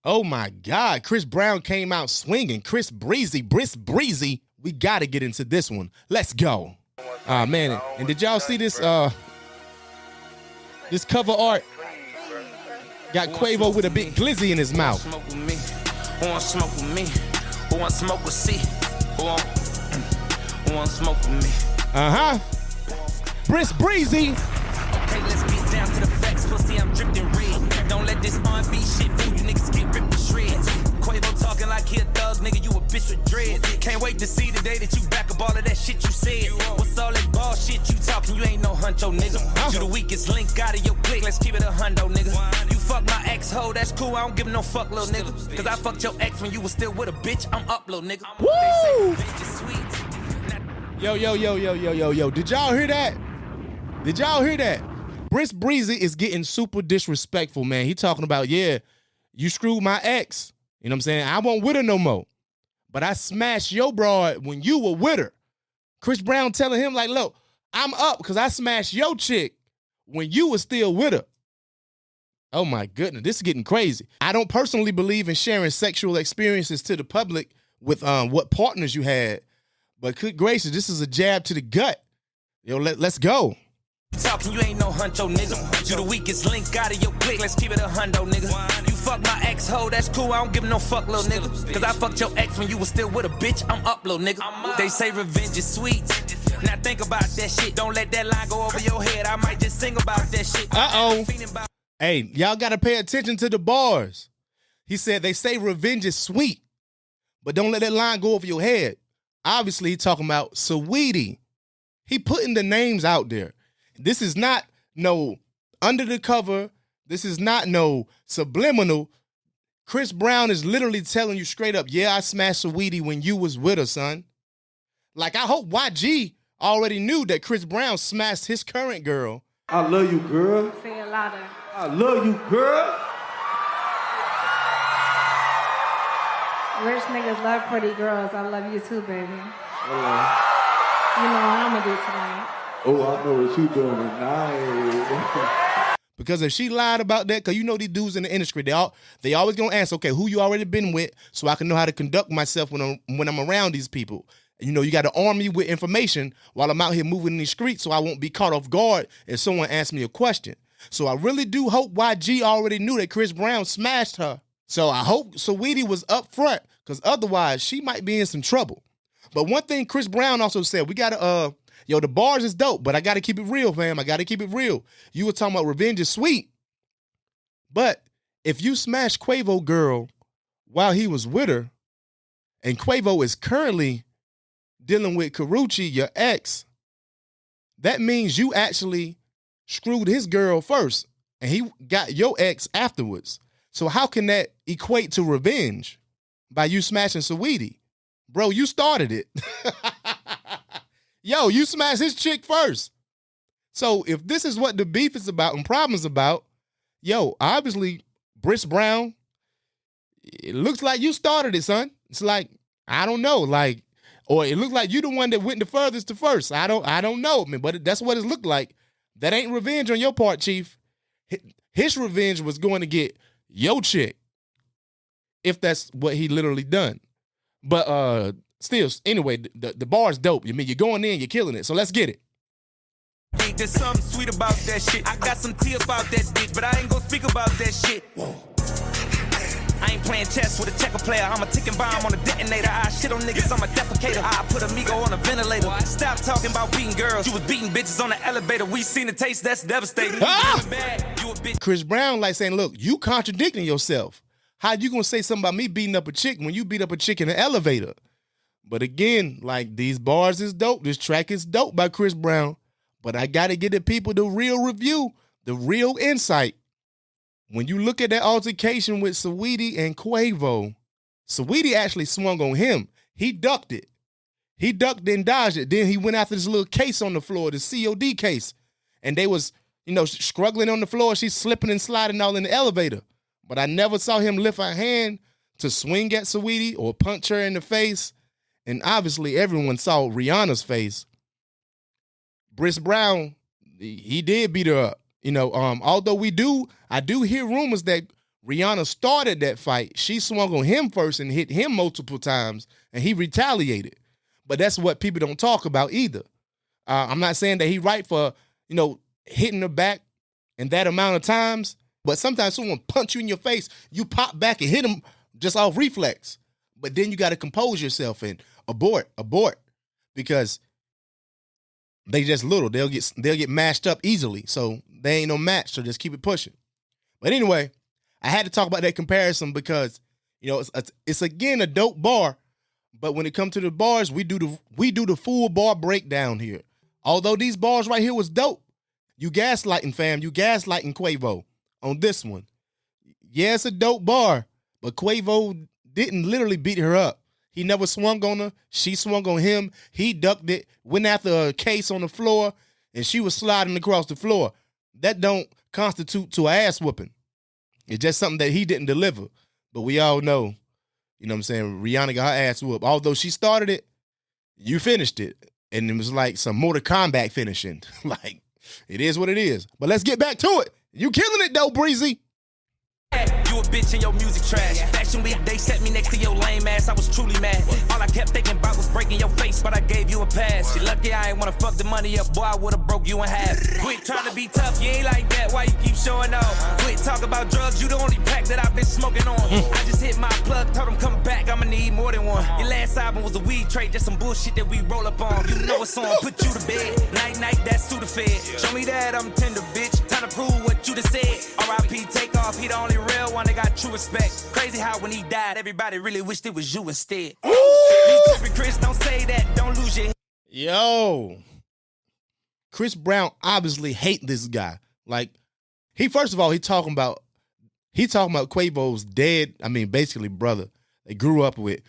Oh my God, Chris Brown came out swinging. Briss Breezy. We gotta get into this one. Let's go. Man, and did y'all see this this cover art? Got Quavo with a big glizzy in his mouth. Who want smoke with me? Who want smoke with C? Who want smoke with me? Briss Breezy. Okay, let's get down to the facts. Pussy, I'm dripping red. Don't let this R&B shit fool you niggas get ripped to shreds. Quavo talking like he a thug, nigga, you a bitch with dread. Can't wait to see the day that you back up all of that shit you said. What's all that ball shit you talking? You ain't no huncho, nigga. You the weakest link out of your clique, let's keep it a hundo, nigga. You fuck my ex-ho, that's cool, I don't give no fuck, little nigga. Cause I fucked your ex when you was still with a bitch, I'm up, little nigga. Woo! Yo. Did y'all hear that? Briss Breezy is getting super disrespectful, man. He talking about, yeah, you screwed my ex. You know what I'm saying? I won't with her no more. But I smashed your broad when you were with her. Chris Brown telling him like, look, I'm up because I smashed your chick when you were still with her. Oh my goodness, this is getting crazy. I don't personally believe in sharing sexual experiences to the public with what partners you had. But good gracious, this is a jab to the gut. Yo, let's go. Talking, you ain't no huncho, nigga. You the weakest link out of your clique, let's keep it a hundo, nigga. You fuck my ex-ho, that's cool, I don't give no fuck, little nigga. Cause I fucked your ex when you was still with a bitch, I'm up, little nigga. They say revenge is sweet. Now think about that shit, don't let that line go over your head. I might just sing about that shit. Hey, y'all gotta pay attention to the bars. He said they say revenge is sweet, but don't let that line go over your head. Obviously, he talking about Saweetie. He putting the names out there. This is not no under the cover. This is not no subliminal. Chris Brown is literally telling you straight up, yeah, I smashed Saweetie when you was with her, son. Like, I hope YG already knew that Chris Brown smashed his current girl. I love you, girl. Say it louder. I love you, girl. Rich niggas love pretty girls. I love you too, baby. Hello. You know what I'm gonna do tonight. Oh, I know what you doing tonight. Because if she lied about that, because you know these dudes in the industry, they always gonna ask, okay, who you already been with, so I can know how to conduct myself when I'm around these people. You know, you got to arm me with information while I'm out here moving in these streets, so I won't be caught off guard if someone asks me a question. So I really do hope YG already knew that Chris Brown smashed her. So I hope Saweetie was up front, because otherwise she might be in some trouble. But one thing Chris Brown also said, we gotta the bars is dope, but I gotta keep it real, fam. I gotta keep it real. You were talking about revenge is sweet. But if you smash Quavo girl while he was with her, and Quavo is currently dealing with Karuchi, your ex, that means you actually screwed his girl first, and he got your ex afterwards. So how can that equate to revenge by you smashing Saweetie? Bro, you started it. Yo, you smashed his chick first. So if this is what the beef is about and problems about, yo, obviously, Briss Brown, it looks like you started it, son. It's like, I don't know, like, or it looks like you the one that went the furthest to first. I don't know, man, but that's what it looked like. That ain't revenge on your part, Chief. His revenge was going to get your chick, if that's what he literally done. But still, anyway, the bar's dope. I mean, you're going in, you're killing it. So let's get it. There's something sweet about that shit. I got some tea about that bitch, but I ain't gonna speak about that shit. Whoa. I ain't playing chess with a checker player. I'm a ticking bomb on a detonator. I shit on niggas, I'm a defecator. I put amigo on a ventilator. Stop talking about beating girls. You was beating bitches on the elevator. We seen the taste, that's devastating. You a bitch. Chris Brown like saying, look, you contradicting yourself. How you gonna say something about me beating up a chick when you beat up a chick in the elevator? But again, like, these bars is dope. This track is dope by Chris Brown. But I gotta get the people the real review, the real insight. When you look at that altercation with Saweetie and Quavo, Saweetie actually swung on him. He ducked it. He ducked and dodged it. Then he went after this little case on the floor, the COD case. And they was, struggling on the floor. She's slipping and sliding all in the elevator. But I never saw him lift a hand to swing at Saweetie or punch her in the face. And obviously everyone saw Rihanna's face. Briss Brown, he did beat her up. Although I do hear rumors that Rihanna started that fight. She swung on him first and hit him multiple times, and he retaliated. But that's what people don't talk about either. I'm not saying that he right for, hitting her back in that amount of times, but sometimes someone punch you in your face, you pop back and hit them just off reflex. But then you got to compose yourself and abort, because they just little. They'll get mashed up easily. So they ain't no match. So just keep it pushing. But anyway, I had to talk about that comparison because it's again a dope bar. But when it comes to the bars, we do the full bar breakdown here. Although these bars right here was dope, you gaslighting, fam. You gaslighting Quavo on this one. Yeah, it's a dope bar, but Quavo didn't literally beat her up. He never swung on her. She swung on him. He ducked it, went after a case on the floor, and she was sliding across the floor. That don't constitute to an ass whooping. It's just something that he didn't deliver. But we all know, you know what I'm saying, Rihanna got her ass whooped. Although she started it, you finished it. And it was like some Mortal Kombat finishing. Like, it is what it is. But let's get back to it. You killing it, though, Breezy. You a bitch in your music trash. Fashion week, they set me next to your lame ass. I was truly mad. All I kept thinking about was breaking your face, but I gave you a pass. You lucky I ain't wanna fuck the money up, boy. I would've broke you in half. Quit trying to be tough, you ain't like that. Why you keep showing off? Quit talking about drugs, you the only pack that I've been smoking on. I just hit my plug, told him come back, I'ma need more than one. Your last album was a weed trade, just some bullshit that we roll up on. You know it's on, put you to bed. Night, that's Sudafed. Show me that I'm tender, bitch. Time to prove what you just said. R.I.P. take off, he the only real one that got true respect. Crazy how when he died, everybody really wished it was you instead. You tripping, Chris, don't say that, don't lose your head. Yo. Chris Brown obviously hate this guy. Like, he talking about Quavo's dead, basically brother they grew up with.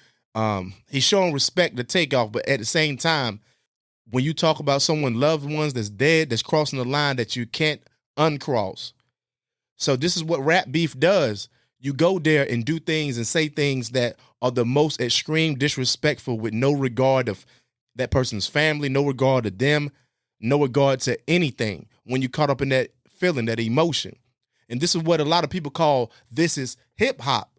He's showing respect to Takeoff, but at the same time, when you talk about someone loved ones that's dead, that's crossing the line that you can't uncross. So this is what rap beef does. You go there and do things and say things that are the most extreme disrespectful with no regard of that person's family, no regard to them, no regard to anything when you caught up in that feeling, that emotion. And this is what a lot of people call this is hip hop.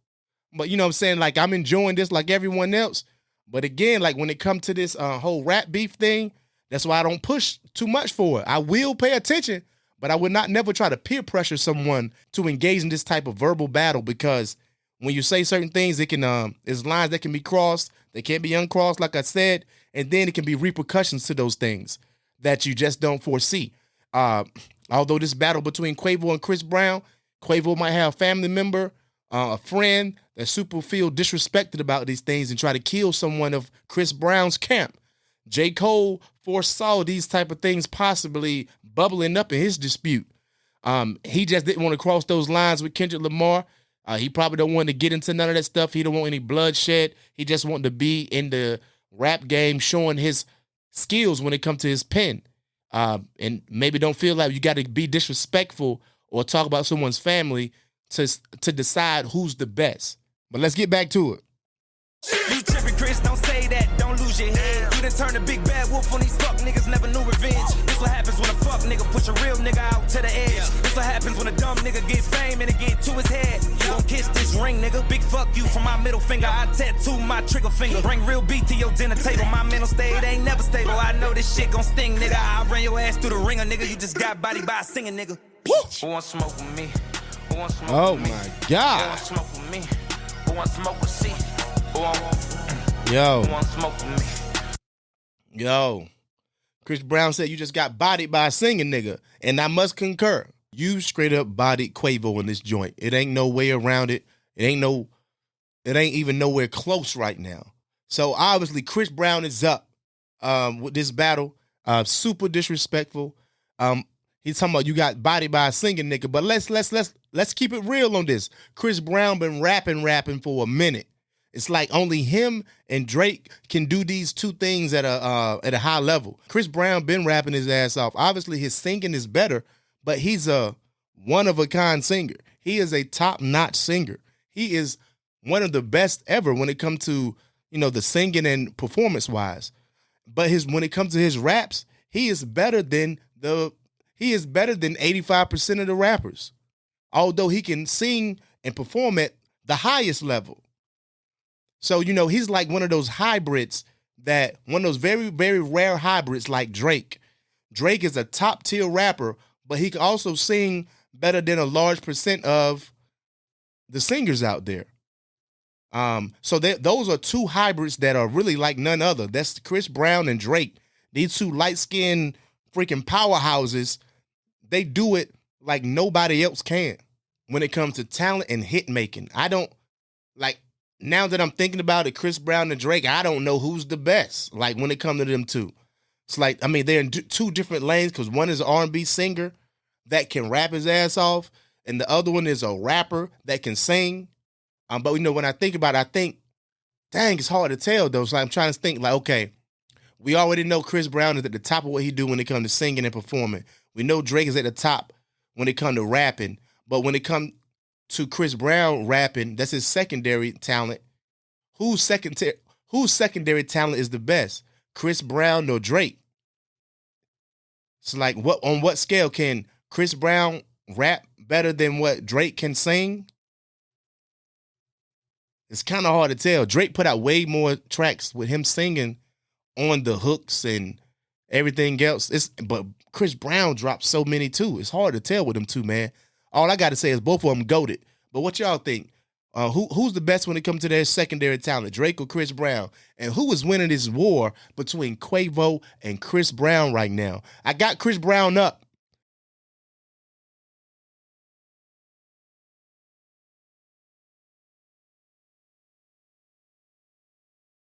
But you know what I'm saying? Like, I'm enjoying this like everyone else. But again, like when it comes to this whole rap beef thing, that's why I don't push too much for it. I will pay attention, but I would not never try to peer pressure someone to engage in this type of verbal battle, because when you say certain things, it can there's lines that can be crossed, they can't be uncrossed, like I said, and then it can be repercussions to those things that you just don't foresee. Although this battle between Quavo and Chris Brown, Quavo might have a family member, a friend that super feel disrespected about these things and try to kill someone of Chris Brown's camp. J. Cole foresaw these type of things possibly bubbling up in his dispute. He just didn't want to cross those lines with Kendrick Lamar. He probably don't want to get into none of that stuff. He don't want any bloodshed. He just wanted to be in the rap game, showing his skills when it comes to his pen. And maybe don't feel like you got to be disrespectful or talk about someone's family to decide who's the best. But let's get back to it. You tripping, Chris, don't say that, don't lose your head. You done turned a big bad wolf on these fuck niggas, never knew revenge. This what happens when a fuck nigga push a real nigga out to the edge. This what happens when a dumb nigga get fame and it get to his head. You gon' kiss this ring, nigga. Big fuck you from my middle finger. I tattoo my trigger finger. Bring real beat to your dinner table. My mental state ain't never stable. I know this shit gon' sting, nigga. I run your ass through the ringer, nigga. You just got body by a singing, nigga. Who want smoke with me? Who want smoke Oh with me? my God. Who want smoke with me? Who want smoke with C? Who want smoke with me? Yo, Chris Brown said you just got bodied by a singing nigga, and I must concur. You straight up bodied Quavo in this joint. It ain't no way around it. It ain't even nowhere close right now. So obviously Chris Brown is up with this battle. Super disrespectful. He's talking about you got bodied by a singing nigga, but let's keep it real on this. Chris Brown been rapping for a minute. It's like only him and Drake can do these two things at a high level. Chris Brown been rapping his ass off. Obviously, his singing is better, but he's a one-of-a-kind singer. He is a top-notch singer. He is one of the best ever when it comes to, the singing and performance-wise. But when it comes to his raps, he is better than 85% of the rappers. Although he can sing and perform at the highest level. So, you know, he's like one of those hybrids one of those very, very rare hybrids like Drake. Drake is a top tier rapper, but he can also sing better than a large percent of the singers out there. So those are two hybrids that are really like none other. That's Chris Brown and Drake. These two light-skinned freaking powerhouses, they do it like nobody else can when it comes to talent and hit making. I don't, like, now that I'm thinking about it, Chris Brown and Drake, I don't know who's the best, like, when it comes to them two. It's like, I mean, they're in two different lanes, because one is an R&B singer that can rap his ass off, and the other one is a rapper that can sing. But, you know, when I think about it, I think, dang, it's hard to tell, though. So I'm trying to think, like, okay, we already know Chris Brown is at the top of what he do when it comes to singing and performing. We know Drake is at the top when it comes to rapping. But when it comes to Chris Brown rapping, that's his secondary talent. Whose secondary talent is the best? Chris Brown or Drake? It's like, on what scale can Chris Brown rap better than what Drake can sing? It's kind of hard to tell. Drake put out way more tracks with him singing on the hooks and everything else. But Chris Brown dropped so many too. It's hard to tell with them two, man. All I got to say is both of them goated. But what y'all think? Who's the best when it comes to their secondary talent, Drake or Chris Brown? And who is winning this war between Quavo and Chris Brown right now? I got Chris Brown up